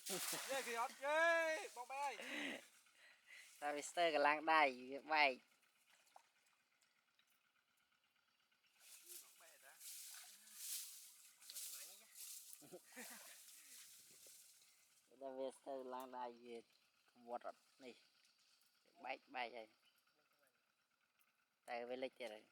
Đây kìa ớt ghê, bông bay. Harvester cái lang đài bay. Harvester lang đài gì vọt này bay bay vậy. Tại về lịch rồi.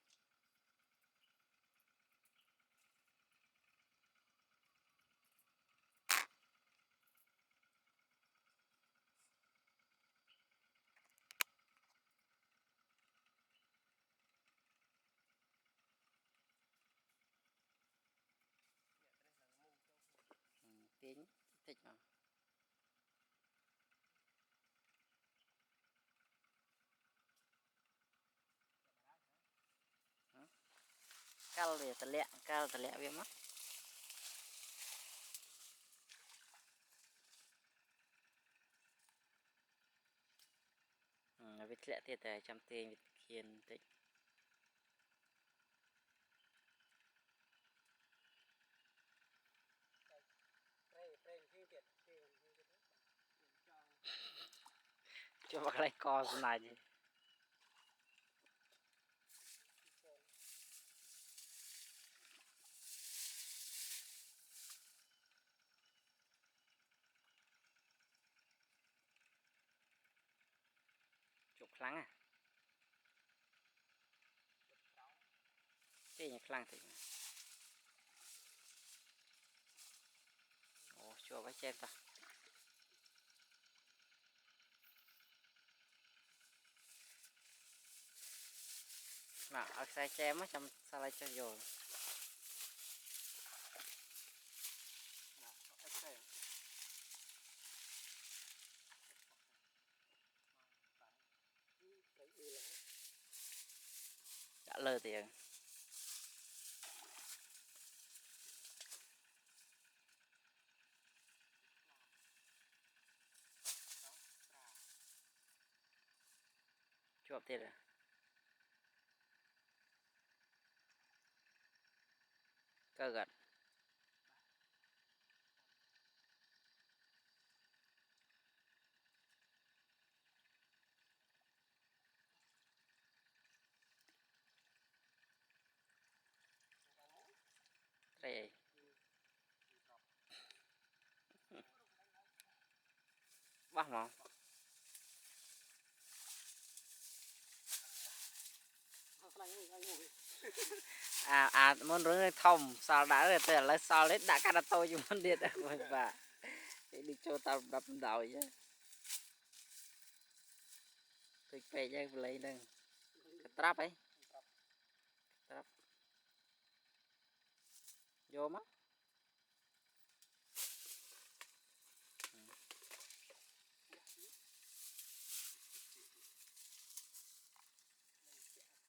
Tiếng thích mà. Cal thì tật lẹ viêm mắt. Vịt lẹ thiệt là trăm tiền vịt kiên thích. Cho bác lấy co xuống này gì. Chụp lắng à. Cái nhạc lăng thì. Ồ, cho bác xem ta. Mà ở xe che mất trong sao lại cho rồi. Đã lơ tiền. Chụp tiền rồi. Cơ gật. Đây. Bác mà. Muốn rửa thông sao đã rồi từ lấy sao lấy đã cả tôi chứ muốn đi được rồi bà đi cho tao đập đầu chứ tôi về cho lấy đừng cái trap ấy trap vô mắt